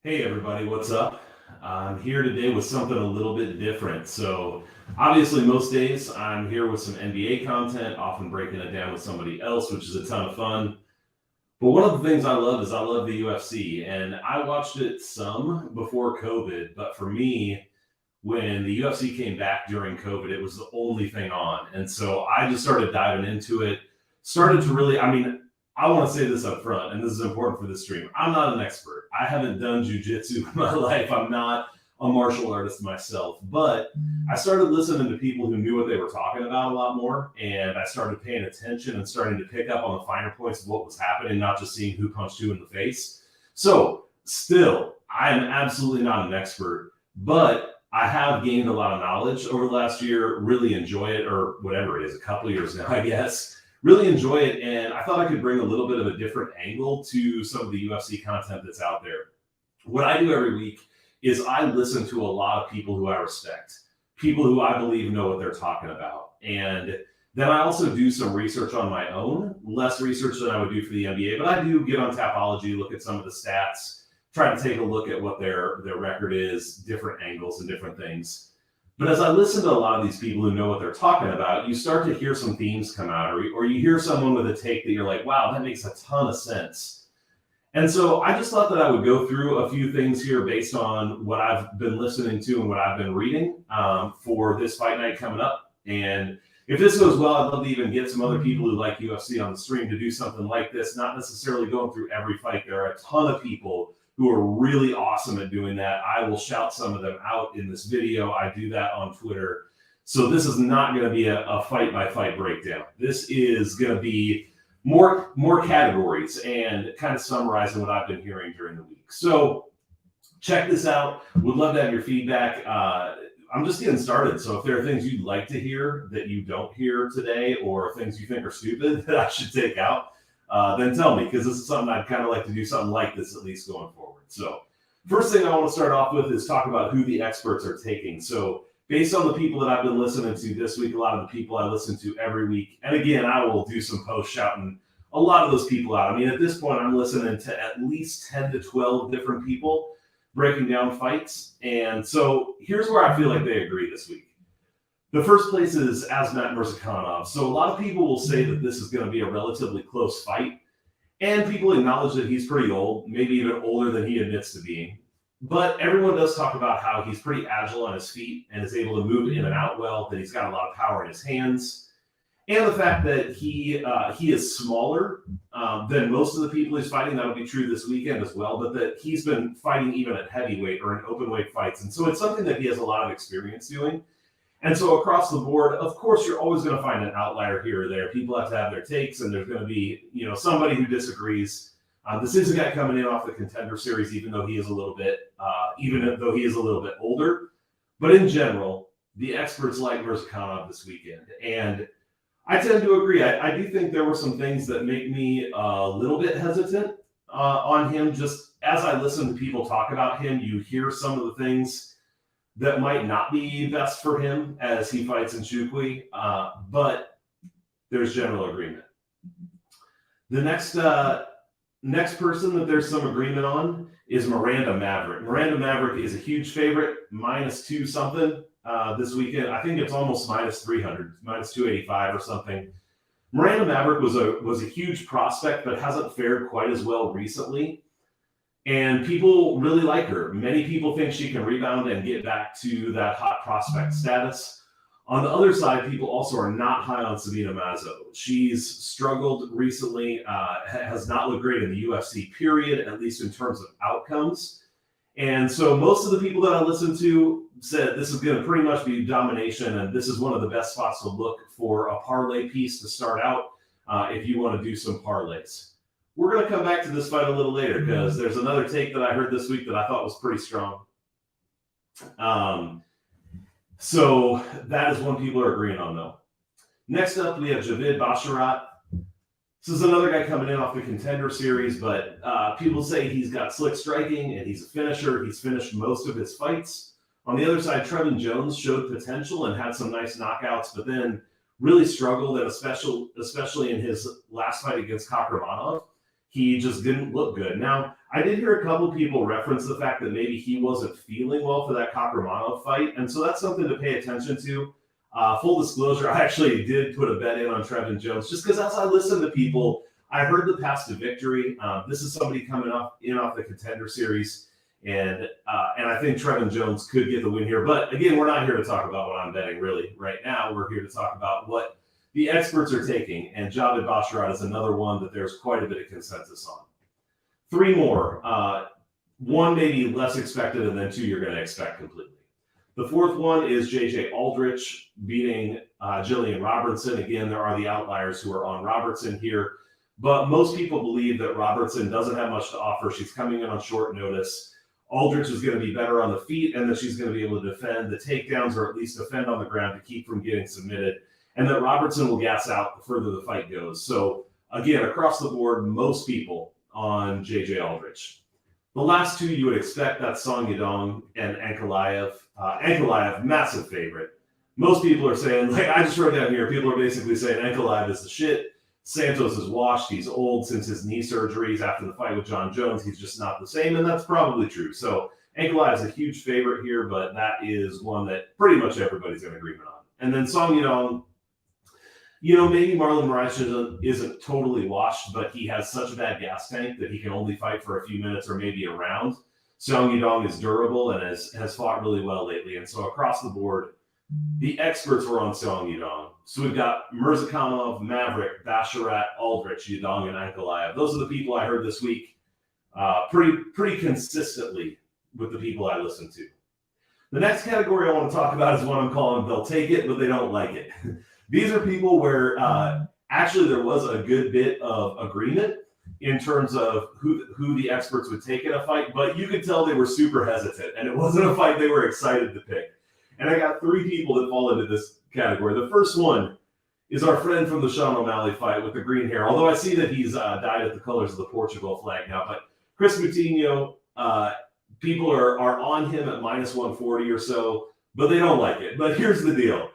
Hey everybody, what's up? I'm here today with something a little bit different. So obviously most days I'm here with some NBA content, often breaking it down with somebody else, which is a ton of fun. But one of the things I love is I love the UFC, and I watched it some before COVID, but for me, when the UFC came back during COVID, it was the only thing on. And so I just started diving into it, started to really, I want to say this up front, and this is important for this stream. I'm not an expert. I haven't done jujitsu in my life. I'm not a martial artist myself, but I started listening to people who knew what they were talking about a lot more. And I started paying attention and starting to pick up on the finer points of what was happening, not just seeing who punched who in the face. So still, I am absolutely not an expert, but I have gained a lot of knowledge over the last year, really enjoy it, or whatever it is, a couple of years now, I guess. Really enjoy it, and I thought I could bring a little bit of a different angle to some of the UFC content that's out there. What I do every week is I listen to a lot of people who I respect, people who I believe know what they're talking about. And then I also do some research on my own, less research than I would do for the NBA, but I do get on Tapology, look at some of the stats, try to take a look at what their record is, different angles and different things. But as I listen to a lot of these people who know what they're talking about, you start to hear some themes come out, or you hear someone with a take that you're like, wow, that makes a ton of sense. And so I just thought that I would go through a few things here based on what I've been listening to and what I've been reading for this fight night coming up. And if this goes well, I'd love to even get some other people who like UFC on the stream to do something like this, not necessarily going through every fight. There are a ton of people who are really awesome at doing that. I will shout some of them out in this video. I do that on Twitter. So this is not going to be a fight-by-fight breakdown. This is going to be more categories and kind of summarizing what I've been hearing during the week. So check this out. Would love to have your feedback. I'm just getting started. So if there are things you'd like to hear that you don't hear today, or things you think are stupid that I should take out, then tell me, because this is something I'd kind of like to do something like this at least going forward. So first thing I want to start off with is talk about who the experts are taking. So based on the people that I've been listening to this week, a lot of the people I listen to every week, and again, I will do some posts shouting a lot of those people out. I mean, at this point, I'm listening to at least 10 to 12 different people breaking down fights. And so here's where I feel like they agree this week. The first place is Azmat versus Kanov. So a lot of people will say that this is going to be a relatively close fight. And people acknowledge that he's pretty old, maybe even older than he admits to being. But everyone does talk about how he's pretty agile on his feet and is able to move in and out well, that he's got a lot of power in his hands. And the fact that he is smaller than most of the people he's fighting. That'll be true this weekend as well, but that he's been fighting even at heavyweight or in open weight fights. And so it's something that he has a lot of experience doing. And so across the board, of course, you're always going to find an outlier here or there. People have to have their takes, and there's going to be, somebody who disagrees. This is a guy coming in off the Contender Series, even though he is a little bit older. But in general, the experts like Miranda this weekend, and I tend to agree. I do think there were some things that make me a little bit hesitant on him. Just as I listen to people talk about him, you hear some of the things that might not be best for him as he fights in Chukwi, but there's general agreement. The next person that there's some agreement on is Miranda Maverick. Miranda Maverick is a huge favorite, -2 something this weekend. I think it's almost -300, -285 or something. Miranda Maverick was a huge prospect, but hasn't fared quite as well recently. And people really like her. Many people think she can rebound and get back to that hot prospect status. On the other side, people also are not high on Sabina Mazo. She's struggled recently, has not looked great in the UFC, period, at least in terms of outcomes. And so most of the people that I listened to said this is going to pretty much be domination, and this is one of the best spots to look for a parlay piece to start out if you want to do some parlays. We're going to come back to this fight a little later because there's another take that I heard this week that I thought was pretty strong. So that is one people are agreeing on, though. Next up, we have Javid Basharat. This is another guy coming in off the Contender Series, but people say he's got slick striking and he's a finisher. He's finished most of his fights. On the other side, Trevin Jones showed potential and had some nice knockouts, but then really struggled, and especially in his last fight against Kakramanov. he just didn't look good. Now, I did hear a couple people reference the fact that maybe he wasn't feeling well for that Kakramanov fight, and so that's something to pay attention to. Full disclosure, I actually did put a bet in on Trevin Jones just because as I listened to people, I heard the path to victory. This is somebody coming off the Contender Series, and I think Trevin Jones could get the win here. But again, we're not here to talk about what I'm betting really right now. We're here to talk about what the experts are taking, and Javid Basharat is another one that there's quite a bit of consensus on. 3 more. One maybe less expected, and then 2 you're going to expect completely. The 4th one is J.J. Aldrich beating Jillian Robertson. Again, there are the outliers who are on Robertson here, but most people believe that Robertson doesn't have much to offer. She's coming in on short notice. Aldrich is going to be better on the feet, and that she's going to be able to defend the takedowns or at least defend on the ground to keep from getting submitted, and that Robertson will gas out the further the fight goes. So again, across the board, most people on J.J. Aldrich. The last 2 you would expect, that's Song Yadong and Ankalaev. Ankalaev, massive favorite. Most people are saying, like I just wrote down here, people are basically saying Ankalaev is the shit. Santos is washed. He's old since his knee surgeries after the fight with John Jones. He's just not the same, and that's probably true. So Ankalaev is a huge favorite here, but that is one that pretty much everybody's in agreement on. And then Song Yadong, maybe Marlon Moraes isn't totally washed, but he has such a bad gas tank that he can only fight for a few minutes or maybe a round. Song Yadong is durable and has fought really well lately. And so across the board, the experts were on Song Yadong. So we've got Kanov, Maverick, Basharat, Aldrich, Yadong, and Ankalaev. Those are the people I heard this week pretty consistently with the people I listened to. The next category I want to talk about is one I'm calling they'll take it, but they don't like it. These are people where actually there was a good bit of agreement in terms of who the experts would take in a fight, but you could tell they were super hesitant, and it wasn't a fight they were excited to pick. And I got 3 people that fall into this category. The first one is our friend from the Sean O'Malley fight with the green hair, although I see that he's dyed at the colors of the Portugal flag now. But Chris Moutinho, people are on him at minus 140 or so, but they don't like it. But here's the deal.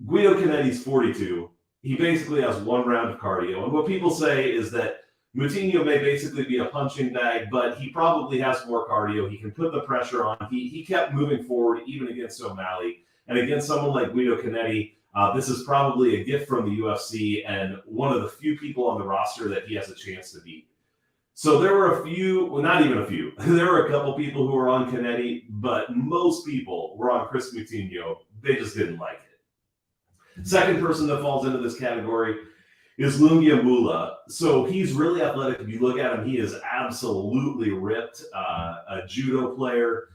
Guido Canetti's 42. He basically has 1 round of cardio. And what people say is that Moutinho may basically be a punching bag, but he probably has more cardio. He can put the pressure on. He kept moving forward even against O'Malley. And against someone like Guido Canetti, this is probably a gift from the UFC and one of the few people on the roster that he has a chance to beat. So there were a few, well, not even a few. There were a couple people who were on Canetti, but most people were on Chris Moutinho. They just didn't like it. Second person that falls into this category is Lungia Mula. So he's really athletic. If you look at him, he is absolutely ripped, a judo player.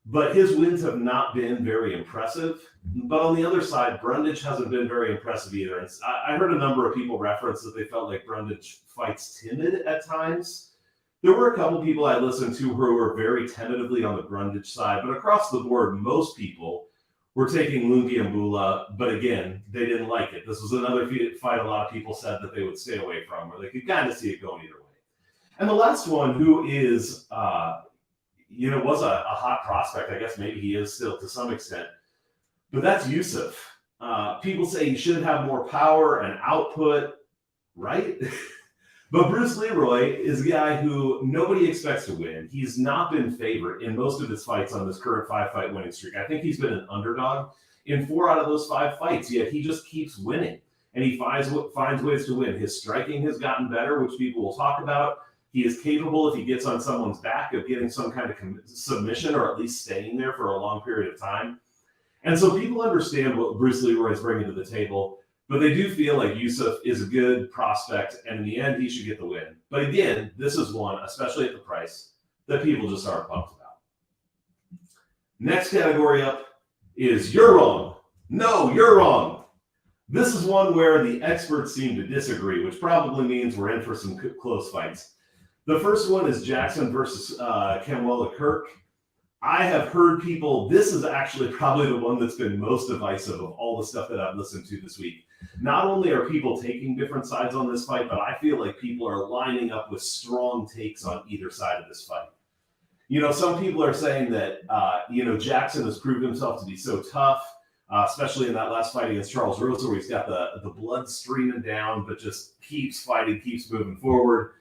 But his wins have not been very impressive. But on the other side, Brundage hasn't been very impressive either. And I heard a number of people reference that they felt like Brundage fights timid at times. There were a couple people I listened to who were very tentatively on the Brundage side. But across the board, most people were taking Lungia Mula. But again, they didn't like it. This was another fight a lot of people said that they would stay away from, or they could kind of see it going either way. And the last one, who is was a hot prospect. I guess maybe he is still to some extent. But that's Yusuf. People say he should have more power and output, right? But Bruce Leroy is a guy who nobody expects to win. He's not been favored in most of his fights on this current 5-fight winning streak. I think he's been an underdog in 4 out of those 5 fights, yet he just keeps winning. And he finds ways to win. His striking has gotten better, which people will talk about. He is capable, if he gets on someone's back, of getting some kind of submission or at least staying there for a long period of time. And so people understand what Bruce Leroy is bringing to the table, but they do feel like Yusuf is a good prospect, and in the end, he should get the win. But again, this is one, especially at the price, that people just aren't pumped about. Next category up is you're wrong. No, you're wrong. This is one where the experts seem to disagree, which probably means we're in for some close fights. The first one is Jackson versus Kamwela Kirk. I have heard people, this is actually probably the one that's been most divisive of all the stuff that I've listened to this week. Not only are people taking different sides on this fight, but I feel like people are lining up with strong takes on either side of this fight. Some people are saying that, Jackson has proved himself to be so tough, especially in that last fight against Charles Rosa, where he's got the blood streaming down, but just keeps fighting, keeps moving forward.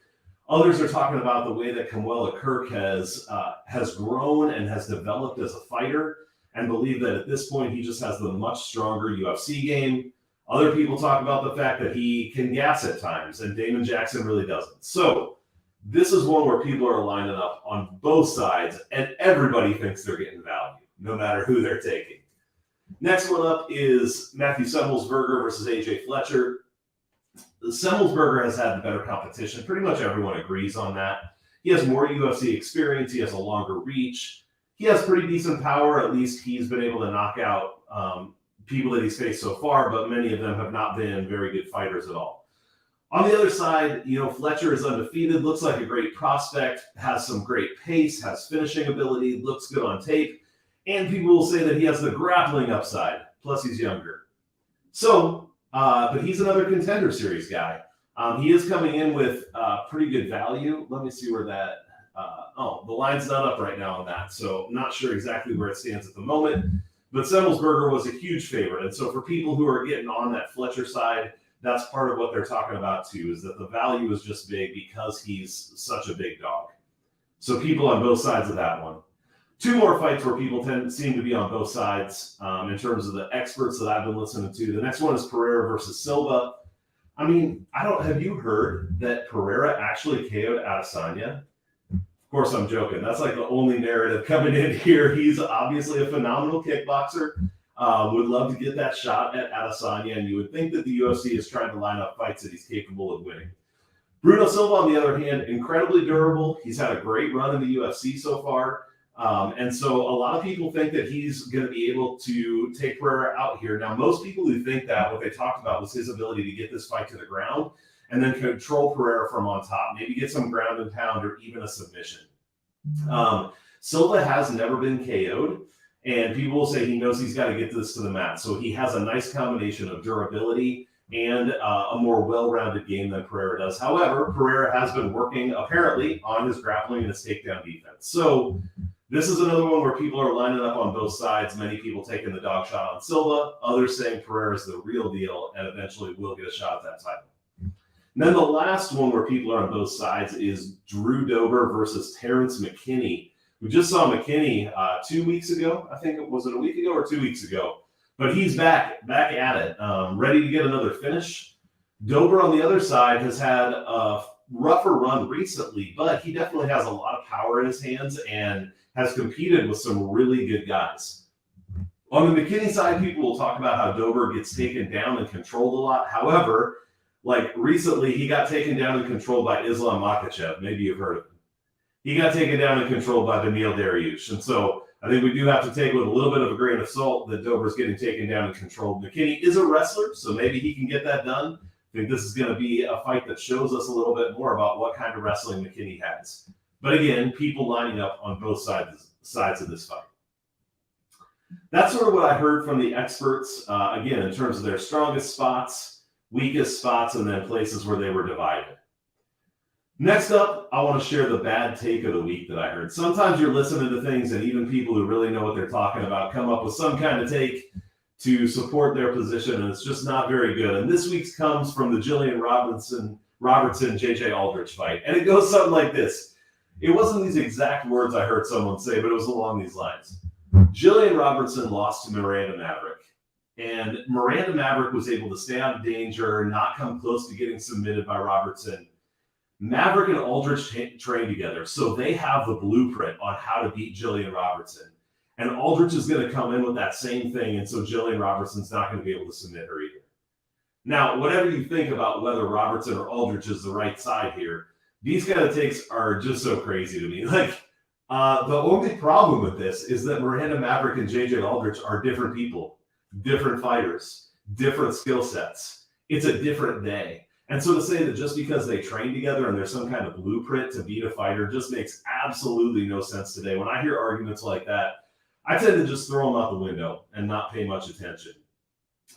Others are talking about the way that Kamuela Kirk has grown and has developed as a fighter, and believe that at this point he just has the much stronger UFC game. Other people talk about the fact that he can gas at times, and Damon Jackson really doesn't. So this is one where people are lining up on both sides, and everybody thinks they're getting value, no matter who they're taking. Next one up is Matthew Semelsberger versus AJ Fletcher. Semelsberger has had the better competition. Pretty much everyone agrees on that. He has more UFC experience. He has a longer reach. He has pretty decent power. At least he's been able to knock out people that he's faced so far, but many of them have not been very good fighters at all. On the other side, Fletcher is undefeated, looks like a great prospect, has some great pace, has finishing ability, looks good on tape, and people will say that he has the grappling upside, plus he's younger. So, but he's another Contender Series guy. He is coming in with pretty good value. Let me see where that, the line's not up right now on that, so not sure exactly where it stands at the moment. But Semelsberger was a huge favorite, and so for people who are getting on that Fletcher side, that's part of what they're talking about too, is that the value is just big because he's such a big dog. So people on both sides of that one. Two more fights where people seem to be on both sides in terms of the experts that I've been listening to. The next one is Pereira versus Silva. I mean, have you heard that Pereira actually KO'd Adesanya? Of course, I'm joking. That's like the only narrative coming in here. He's obviously a phenomenal kickboxer. Would love to get that shot at Adesanya, and you would think that the UFC is trying to line up fights that he's capable of winning. Bruno Silva, on the other hand, incredibly durable. He's had a great run in the UFC so far. And so a lot of people think that he's going to be able to take Pereira out here. Now, most people who think that, what they talked about was his ability to get this fight to the ground and then control Pereira from on top, maybe get some ground and pound or even a submission. Silva has never been KO'd, and people will say he knows he's got to get this to the mat. So he has a nice combination of durability and a more well-rounded game than Pereira does. However, Pereira has been working, apparently, on his grappling and his takedown defense. So this is another one where people are lining up on both sides. Many people taking the dog shot on Silva, others saying Pereira is the real deal and eventually will get a shot at that title. And then the last one where people are on both sides is Drew Dober versus Terrence McKinney. We just saw McKinney 2 weeks ago. I think was it a week ago or 2 weeks ago? But he's back at it, ready to get another finish. Dober on the other side has had a rougher run recently, but he definitely has a lot of power in his hands and has competed with some really good guys. On the McKinney side, people will talk about how Dober gets taken down and controlled a lot. However, like recently, he got taken down and controlled by Islam Makhachev. Maybe you've heard of him. He got taken down and controlled by Daniil Dariush. And so I think we do have to take with a little bit of a grain of salt that Dober's getting taken down and controlled. McKinney is a wrestler, so maybe he can get that done. I think this is going to be a fight that shows us a little bit more about what kind of wrestling McKinney has. But again, people lining up on both sides of this fight. That's sort of what I heard from the experts, again, in terms of their strongest spots, weakest spots, and then places where they were divided. Next up, I want to share the bad take of the week that I heard. Sometimes you're listening to things and even people who really know what they're talking about come up with some kind of take to support their position, and it's just not very good. And this week's comes from the Jillian Robertson JJ Aldrich fight. And it goes something like this. It wasn't these exact words I heard someone say, but it was along these lines. Jillian Robertson lost to Miranda Maverick. And Miranda Maverick was able to stay out of danger, not come close to getting submitted by Robertson. Maverick and Aldrich train together, so they have the blueprint on how to beat Jillian Robertson. And Aldrich is going to come in with that same thing, and so Jillian Robertson's not going to be able to submit her either. Now, whatever you think about whether Robertson or Aldrich is the right side here, these kind of takes are just so crazy to me. The only problem with this is that Miranda Maverick and JJ Aldrich are different people, different fighters, different skill sets. It's a different day. And so to say that just because they train together and there's some kind of blueprint to beat a fighter just makes absolutely no sense today. When I hear arguments like that, I tend to just throw them out the window and not pay much attention.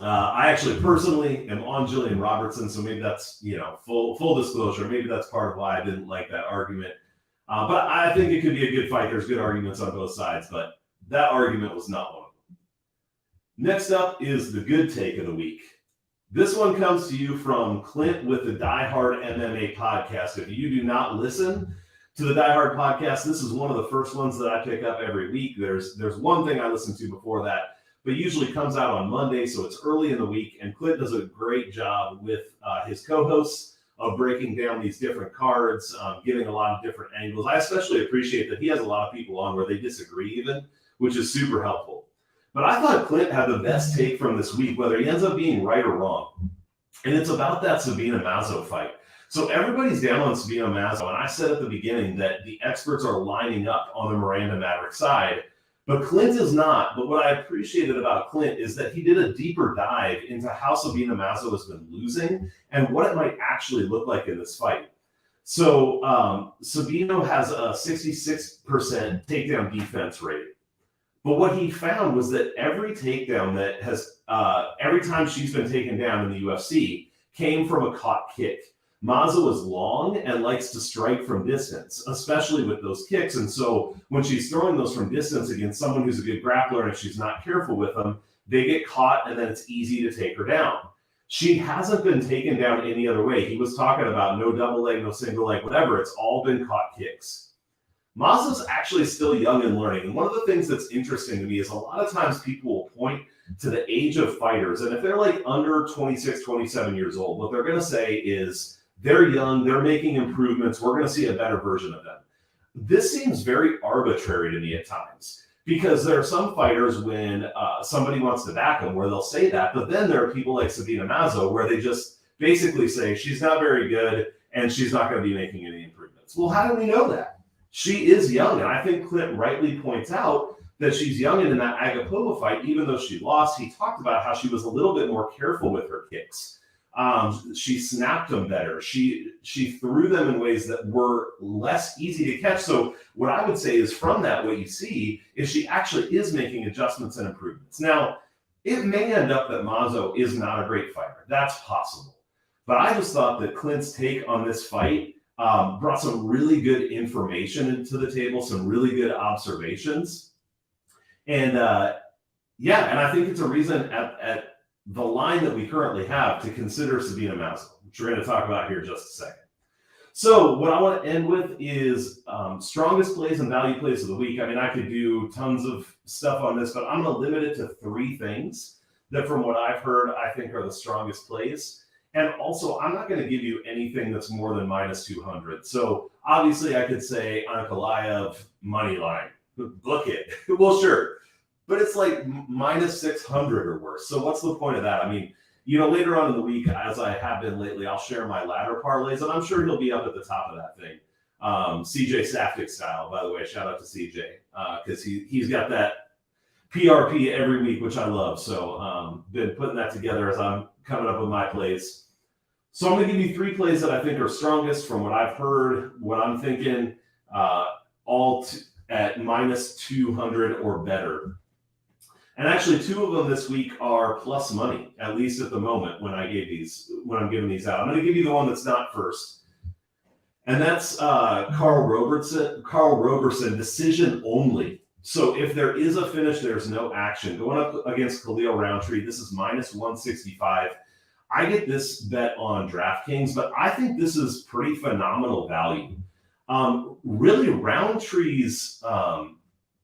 I actually personally am on Jillian Robertson, so maybe that's, full disclosure. Maybe that's part of why I didn't like that argument. But I think it could be a good fight. There's good arguments on both sides, but that argument was not one of them. Next up is the good take of the week. This one comes to you from Clint with the Die Hard MMA podcast. If you do not listen to the Die Hard podcast, this is one of the first ones that I pick up every week. There's one thing I listen to before that, but usually comes out on Monday, so it's early in the week, and Clint does a great job with his co-hosts of breaking down these different cards, giving a lot of different angles. I especially appreciate that he has a lot of people on where they disagree even, which is super helpful. But I thought Clint had the best take from this week, whether he ends up being right or wrong. And it's about that Sabina Mazo fight. So everybody's down on Sabina Mazo, and I said at the beginning that the experts are lining up on the Miranda Maverick side, but Clint is not. But what I appreciated about Clint is that he did a deeper dive into how Sabina Mazo has been losing and what it might actually look like in this fight. So Sabino has a 66% takedown defense rate. But what he found was that every takedown that has, every time she's been taken down in the UFC, came from a caught kick. Mazo is long and likes to strike from distance, especially with those kicks. And so when she's throwing those from distance against someone who's a good grappler, and if she's not careful with them, they get caught and then it's easy to take her down. She hasn't been taken down any other way. He was talking about no double leg, no single leg, whatever. It's all been caught kicks. Mazo's actually still young and learning. And one of the things that's interesting to me is a lot of times people will point to the age of fighters. And if they're like under 26, 27 years old, what they're going to say is they're young, they're making improvements, we're going to see a better version of them. This seems very arbitrary to me at times because there are some fighters when somebody wants to back them where they'll say that. But then there are people like Sabina Mazo where they just basically say she's not very good and she's not going to be making any improvements. Well, how do we know that? She is young, and I think Clint rightly points out that she's young, and in that Agapova fight, even though she lost, he talked about how she was a little bit more careful with her kicks. She snapped them better. She threw them in ways that were less easy to catch. So what I would say is from that, what you see is she actually is making adjustments and improvements. Now, it may end up that Mazo is not a great fighter. That's possible. But I just thought that Clint's take on this fight brought some really good information into the table, some really good observations. And and I think it's a reason at the line that we currently have to consider Sabina Mazo, which we're going to talk about here in just a second. So what I want to end with is strongest plays and value plays of the week. I mean, I could do tons of stuff on this, but I'm going to limit it to 3 things that from what I've heard, I think are the strongest plays. And also, I'm not going to give you anything that's more than minus 200. So obviously, I could say Ankalaev money line, book it. Well, sure, but it's like minus 600 or worse. So what's the point of that? I mean, later on in the week, as I have been lately, I'll share my ladder parlays, and I'm sure he'll be up at the top of that thing. CJ Safdie style, by the way. Shout out to CJ because he's got that PRP every week, which I love. So been putting that together as I'm coming up with my plays. So I'm going to give you 3 plays that I think are strongest from what I've heard, what I'm thinking, at minus 200 or better. And actually, 2 of them this week are plus money, at least at the moment when I'm giving these out. I'm going to give you the one that's not first. And that's Carl Robertson, decision only. So if there is a finish, there's no action. Going up against Khalil Roundtree, this is minus 165. I get this bet on DraftKings, but I think this is pretty phenomenal value. Really, Roundtree's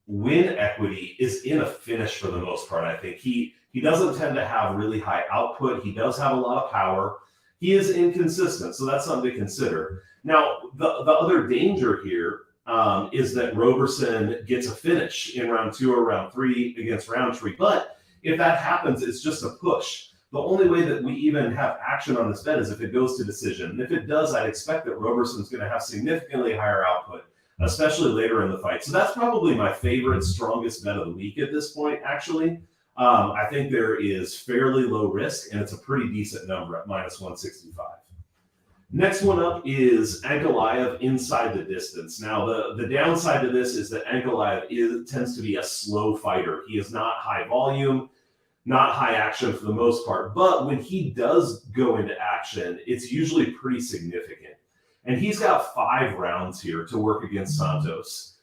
win equity is in a finish for the most part. I think he doesn't tend to have really high output. He does have a lot of power. He is inconsistent, so that's something to consider. Now, the other danger here is that Robertson gets a finish in round 2 or round 3 against Roundtree. But if that happens, it's just a push. The only way that we even have action on this bet is if it goes to decision. And if it does, I'd expect that Roberson's going to have significantly higher output, especially later in the fight. So that's probably my favorite, strongest bet of the week at this point, actually. I think there is fairly low risk, and it's a pretty decent number at minus 165. Next one up is Ankalaev inside the distance. Now, the downside to this is that Ankalaev tends to be a slow fighter. He is not high volume, not high action for the most part, but when he does go into action, it's usually pretty significant. And he's got 5 rounds here to work against Santos.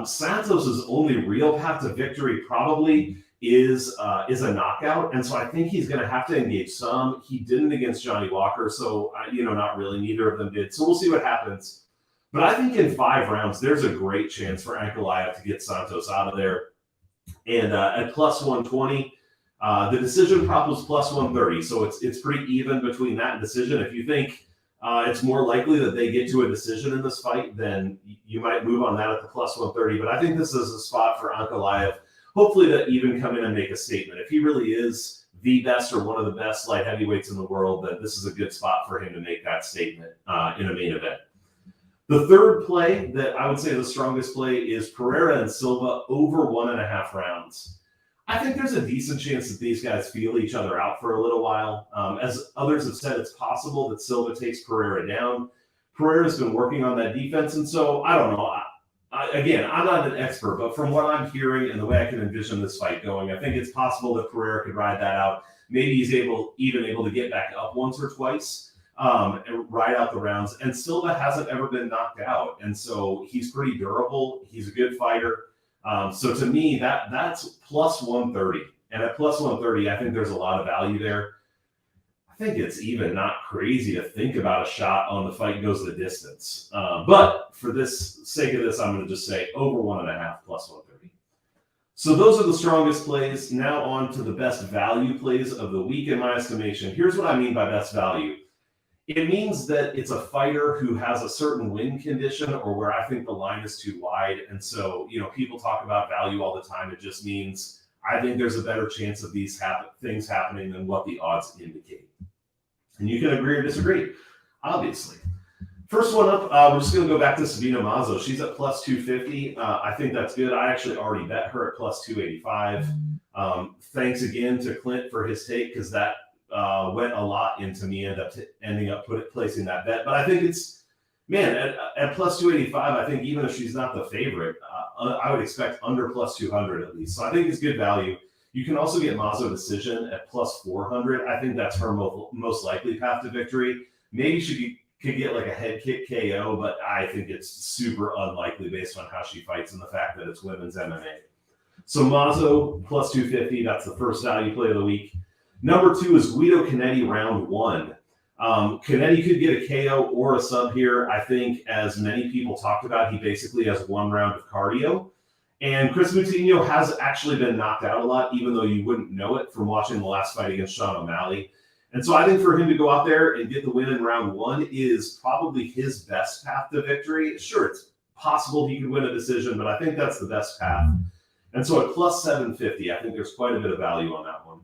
Santos' only real path to victory probably is a knockout. And so I think he's going to have to engage some. He didn't against Johnny Walker, so, not really. Neither of them did. So we'll see what happens. But I think in 5 rounds, there's a great chance for Ankalaev to get Santos out of there. And at plus 120, the decision prop was plus 130. So it's pretty even between that and decision. If you think it's more likely that they get to a decision in this fight, then you might move on that at the plus 130. But I think this is a spot for Ankalaev, hopefully to even come in and make a statement. If he really is the best or one of the best light heavyweights in the world, then this is a good spot for him to make that statement in a main event. The third play that I would say the strongest play is Pereira and Silva over 1.5 rounds. I think there's a decent chance that these guys feel each other out for a little while. As others have said, it's possible that Silva takes Pereira down. Pereira's been working on that defense, and so I don't know. Again, I'm not an expert, but from what I'm hearing and the way I can envision this fight going, I think it's possible that Pereira could ride that out. Maybe he's able to get back up once or twice. And ride out the rounds. And Silva hasn't ever been knocked out. And so he's pretty durable. He's a good fighter. So to me, that's plus 130. And at plus 130, I think there's a lot of value there. I think it's even not crazy to think about a shot on the fight goes the distance. But for this sake of this, I'm going to just say over 1.5 plus 130. So those are the strongest plays. Now on to the best value plays of the week in my estimation. Here's what I mean by best value. It means that it's a fighter who has a certain win condition or where I think the line is too wide. And so, people talk about value all the time. It just means I think there's a better chance of these things happening than what the odds indicate. And you can agree or disagree, obviously. First one up, we're just going to go back to Sabina Mazo. She's at plus 250. I think that's good. I actually already bet her at plus 285. Thanks again to Clint for his take because that went a lot into me ending up placing that bet. But I think it's, at plus 285, I think even if she's not the favorite, I would expect under plus 200 at least. So I think it's good value. You can also get Mazo decision at plus 400. I think that's her most likely path to victory. Maybe she could get like a head kick KO, but I think it's super unlikely based on how she fights and the fact that it's women's MMA. So Mazo plus 250, that's the first value play of the week. Number 2 is Guido Canetti round 1. Canetti could get a KO or a sub here. I think as many people talked about, he basically has 1 round of cardio. And Chris Moutinho has actually been knocked out a lot, even though you wouldn't know it from watching the last fight against Sean O'Malley. And so I think for him to go out there and get the win in round 1 is probably his best path to victory. Sure, it's possible he could win a decision, but I think that's the best path. And so at plus 750, I think there's quite a bit of value on that one.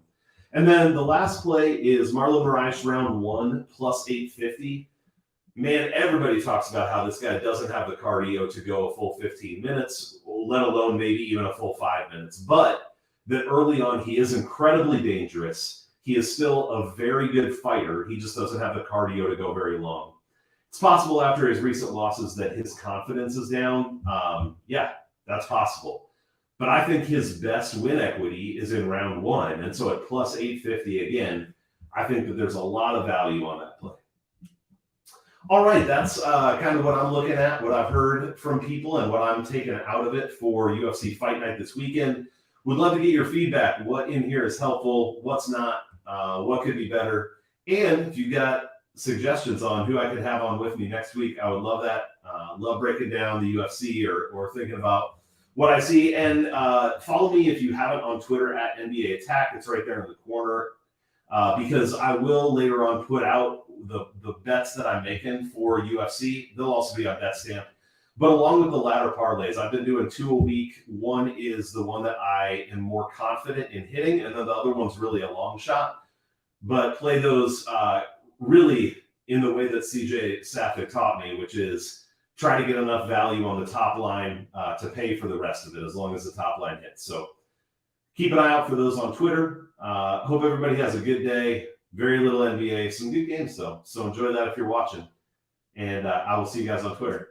And then the last play is Marlon Moraes round 1 plus 850. Man, everybody talks about how this guy doesn't have the cardio to go a full 15 minutes, let alone maybe even a full 5 minutes. But that early on, he is incredibly dangerous. He is still a very good fighter. He just doesn't have the cardio to go very long. It's possible after his recent losses that his confidence is down. Yeah, that's possible. But I think his best win equity is in round 1. And so at plus 850, again, I think that there's a lot of value on that play. All right, that's kind of what I'm looking at, what I've heard from people, and what I'm taking out of it for UFC Fight Night this weekend. Would love to get your feedback. What in here is helpful? What's not? What could be better? And if you got suggestions on who I could have on with me next week, I would love that. Love breaking down the UFC or thinking about what I see. And follow me if you haven't on Twitter at NBA Attack. It's right there in the corner because I will later on put out the bets that I'm making for UFC. They'll also be on BetStamp. But along with the ladder parlays, I've been doing 2 a week. One is the one that I am more confident in hitting, and then the other one's really a long shot. But play those really in the way that CJ Safik taught me, which is try to get enough value on the top line to pay for the rest of it, as long as the top line hits. So keep an eye out for those on Twitter. Hope everybody has a good day. Very little NBA, some good games though. So enjoy that if you're watching. And I will see you guys on Twitter.